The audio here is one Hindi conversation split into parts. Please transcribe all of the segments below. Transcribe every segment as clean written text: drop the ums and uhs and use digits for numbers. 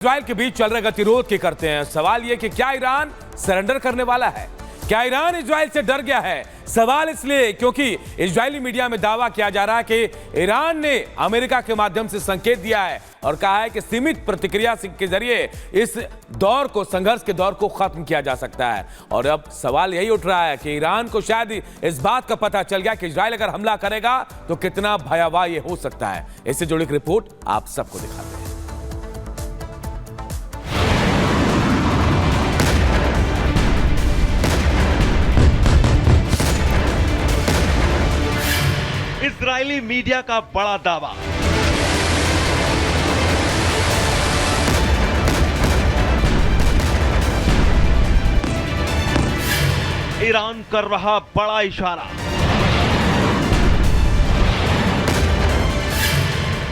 इजराइल के बीच चल रहे गतिरोध के करते हैं। सवाल यह कि क्या ईरान सरेंडर करने वाला है? क्या ईरान इजराइल से डर गया है? सवाल इसलिए क्योंकि इजरायली मीडिया में दावा किया जा रहा है कि ईरान ने अमेरिका के माध्यम से संकेत दिया है और कहा है कि सीमित प्रतिक्रिया के जरिए इस दौर को, संघर्ष के दौर को खत्म किया जा सकता है। और अब सवाल यही उठ रहा है कि ईरान को शायद इस बात का पता चल गया कि इजराइल अगर हमला करेगा तो कितना भयावह यह हो सकता है। इससे जुड़ी एक रिपोर्ट आप सबको दिखाते हैं। इजरायली मीडिया का बड़ा दावा। ईरान कर रहा बड़ा इशारा।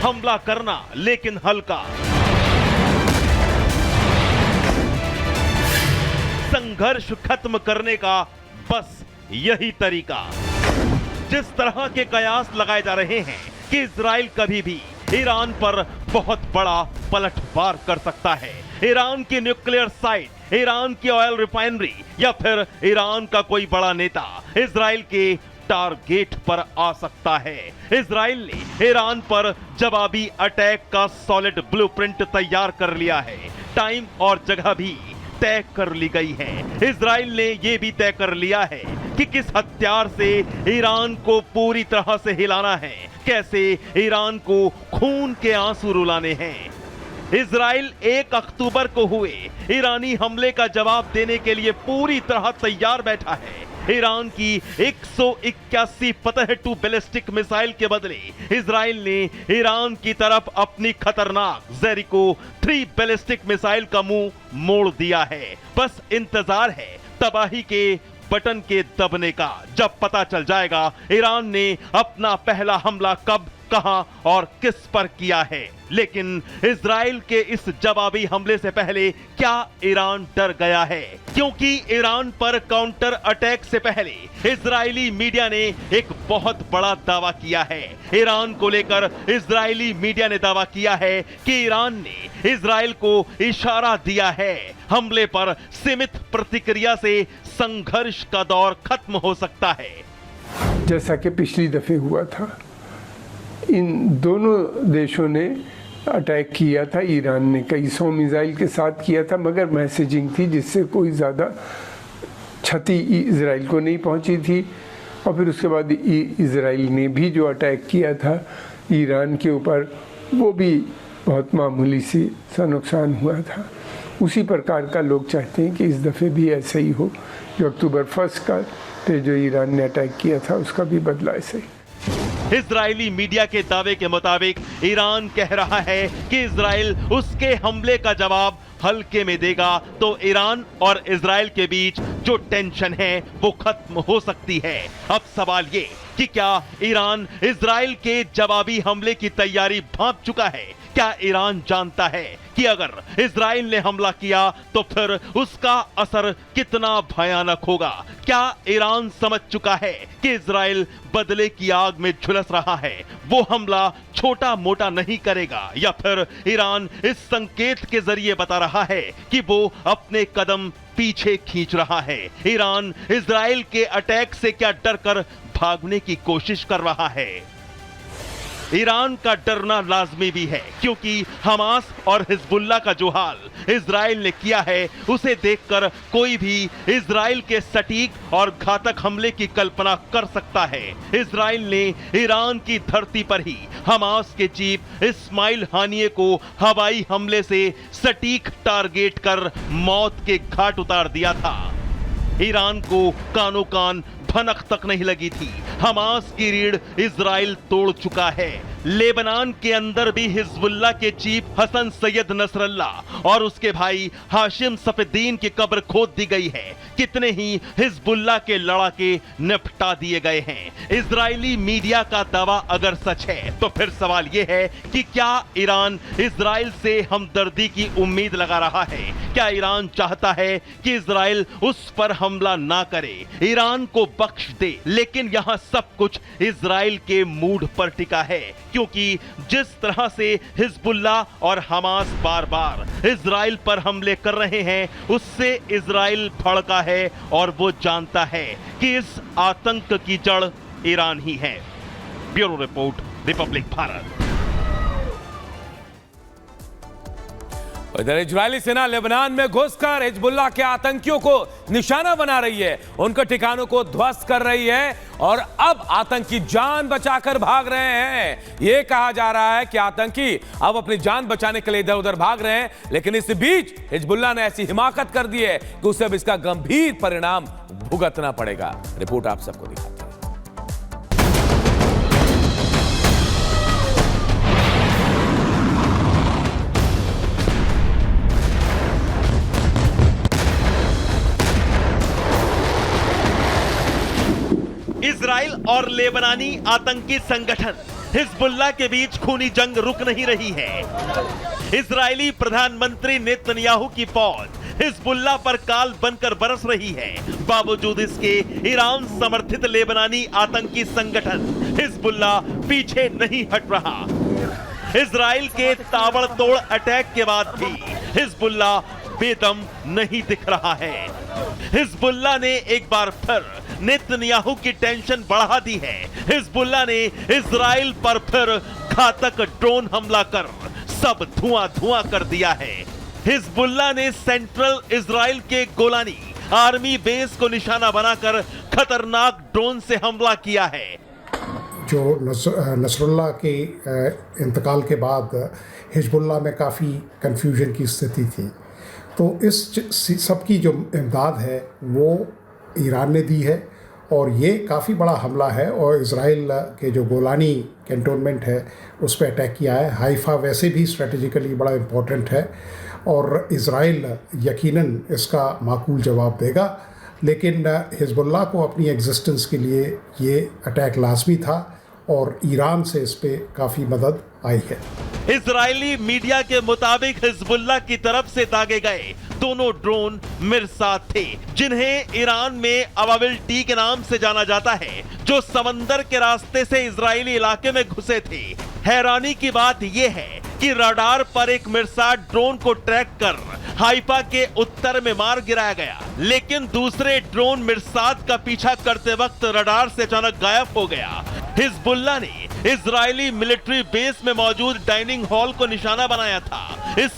हमला करना लेकिन हल्का। संघर्ष खत्म करने का बस यही तरीका। जिस तरह के कयास लगाए जा रहे हैं कि इजराइल कभी भी ईरान पर बहुत बड़ा पलटवार कर सकता है। ईरान की न्यूक्लियर साइट, ईरान की ऑयल रिफाइनरी या फिर ईरान का कोई बड़ा नेता इजराइल के टारगेट पर आ सकता है। इजराइल ने ईरान पर जवाबी अटैक का सॉलिड ब्लूप्रिंट तैयार कर लिया है। टाइम और जगह भी तय कर ली गई है। इजराइल ने यह भी तय कर लिया है कि किस हथियार से ईरान को पूरी तरह से हिलाना है, कैसे ईरान को खून के आंसू रुलाने हैं। इजराइल 1 अक्टूबर को हुए ईरानी हमले का जवाब देने के लिए पूरी तरह तैयार बैठा है। ईरान की 181 फतह 2 बैलिस्टिक मिसाइल के बदले इजराइल ने ईरान की तरफ अपनी खतरनाक जेरिको 3 बैलिस्टिक मिसाइल का मुंह मोड़ दिया है। बस इंतजार है तबाही के बटन के दबने का। जब पता चल जाएगा ईरान ने अपना पहला हमला कब, कहां और किस पर किया है। लेकिन इजराइल के इस जवाबी हमले से पहले क्या ईरान डर गया है? क्योंकि ईरान पर काउंटर अटैक से पहले इजरायली मीडिया ने एक बहुत बड़ा दावा किया है। ईरान को लेकर इजरायली मीडिया ने दावा किया है कि ईरान ने इजराइल को इशारा दिया है। हमले पर सीमित प्रतिक्रिया से संघर्ष का दौर खत्म हो सकता है। जैसा कि पिछली दफे हुआ था, इन दोनों देशों ने अटैक किया था। ईरान ने कई 100 मिसाइल के साथ किया था, मगर मैसेजिंग थी जिससे कोई ज़्यादा क्षति इजराइल को नहीं पहुंची थी। और फिर उसके बाद इजराइल ने भी जो अटैक किया था ईरान के ऊपर, वो भी बहुत मामूली सा नुकसान हुआ था। उसी प्रकार का लोग चाहते हैं कि इस दफ़े भी ऐसा ही हो। जो अक्टूबर 1 का पे जो ईरान ने अटैक किया था उसका भी बदला ऐसे ही। इजरायली मीडिया के दावे के मुताबिक ईरान कह रहा है कि इजराइल उसके हमले का जवाब हल्के में देगा तो ईरान और इजराइल के बीच जो टेंशन है वो खत्म हो सकती है। अब सवाल ये कि क्या ईरान इजराइल के जवाबी हमले की तैयारी भांप चुका है? क्या ईरान जानता है कि अगर इजराइल ने हमला किया तो फिर उसका असर कितना भयानक होगा? क्या ईरान समझ चुका है कि इजराइल बदले की आग में झुलस रहा है, वो हमला छोटा मोटा नहीं करेगा? या फिर ईरान इस संकेत के जरिए बता रहा है कि वो अपने कदम पीछे खींच रहा है? ईरान इजराइल के अटैक से क्या डरकर भागने की कोशिश कर रहा है? ईरान का डरना लाजमी भी है, क्योंकि हमास और हिजबुल्लाह का जो हाल इजराइल ने किया है उसे देखकर कोई भी इजराइल के सटीक और घातक हमले की कल्पना कर सकता है। इजराइल ने ईरान की धरती पर ही हमास के चीफ इस्माइल हानिये को हवाई हमले से सटीक टारगेट कर मौत के घाट उतार दिया था। ईरान को कानो कान भनक तक नहीं लगी थी। हमास की रीढ़ इजराइल तोड़ चुका है। लेबनान के अंदर भी हिजबुल्लाह के चीफ हसन सैयद नसरल्लाह और उसके भाई हाशिम सफेद्दीन की कब्र खोद दी गई है। कितने ही हिजबुल्लाह के लड़ाके निपटा दिए गए हैं। इजरायली मीडिया का दावा अगर सच है तो फिर सवाल यह है कि क्या ईरान इजराइल से हमदर्दी की उम्मीद लगा रहा है? क्या ईरान चाहता है कि इजराइल उस पर हमला ना करे, ईरान को बख्श दे? लेकिन यहां सब कुछ इजराइल के मूड पर टिका है। क्योंकि जिस तरह से हिजबुल्ला और हमास बार बार इजराइल पर हमले कर रहे हैं, उससे इजराइल भड़का है और वो जानता है कि इस आतंक की जड़ ईरान ही है। Bureau report, Republic Bharat. इधर इजरायली सेना लेबनान में घुसकर हिजबुल्लाह के आतंकियों को निशाना बना रही है, उनके ठिकानों को ध्वस्त कर रही है और अब आतंकी जान बचाकर भाग रहे हैं। यह कहा जा रहा है कि आतंकी अब अपनी जान बचाने के लिए इधर उधर भाग रहे हैं, लेकिन इस बीच हिजबुल्लाह ने ऐसी हिमाकत कर दी है कि उसे अब इसका गंभीर परिणाम भुगतना पड़ेगा। रिपोर्ट आप सबको दिखाते हैं। इजराइल और लेबनानी आतंकी संगठन हिजबुल्लाह के बीच खूनी जंग रुक नहीं रही है। इजरायली प्रधानमंत्री नेतन्याहू की फौज हिजबुल्लाह पर काल बनकर बरस रही है। बावजूद इसके ईरान समर्थित लेबनानी आतंकी संगठन हिजबुल्लाह पीछे नहीं हट रहा। इजराइल के ताबड़तोड़ अटैक के बाद भी हिजबुल्लाह बेदम नहीं दिख रहा है। हिजबुल्लाह ने एक बार फिर नेतन्याहू की टेंशन बढ़ा दी है। हिजबुल्लाह ने इजराइल पर फिर घातक ड्रोन हमला कर सब धुआं धुआं कर दिया है। हिजबुल्लाह ने सेंट्रल इजराइल के गोलानी आर्मी बेस को निशाना बनाकर खतरनाक ड्रोन से हमला किया है। जो नसरुल्लाह के इंतकाल के बाद हिजबुल्लाह में काफ़ी कन्फ्यूजन की स्थिति थी, तो इस सब की जो इमदाद है वो ईरान ने दी है और ये काफ़ी बड़ा हमला है। और इज़राइल के जो गोलानी कैंटोनमेंट है उस पर अटैक किया है। हाइफा वैसे भी स्ट्रेटेजिकली बड़ा इम्पोर्टेंट है और इज़राइल यकीनन इसका माकूल जवाब देगा, लेकिन हिजबुल्लाह को अपनी एग्जिस्टेंस के लिए ये अटैक लाजमी था और ईरान से इस पे काफ़ी मदद आई है। इजरायली मीडिया के मुताबिक हिजबुल्लाह की तरफ से दागे गए दोनों ड्रोन मिरसाद थे, जिन्हें ईरान में अबाबिल टी के नाम से जाना जाता है, जो समंदर के रास्ते से इजरायली इलाके में घुसे थे। हैरानी की बात यह है कि रडार पर एक मिरसाद ड्रोन को ट्रैक कर हाइफा के उत्तर में मार गिराया गया, लेकिन दूसरे ड्रोन मिरसाद का पीछा करते वक्त रडार से अचानक गायब हो गया। हिजबुल्लाह ने इजरायली मिलिट्री बेस में मौजूद डाइनिंग हॉल को निशाना बनाया था। इस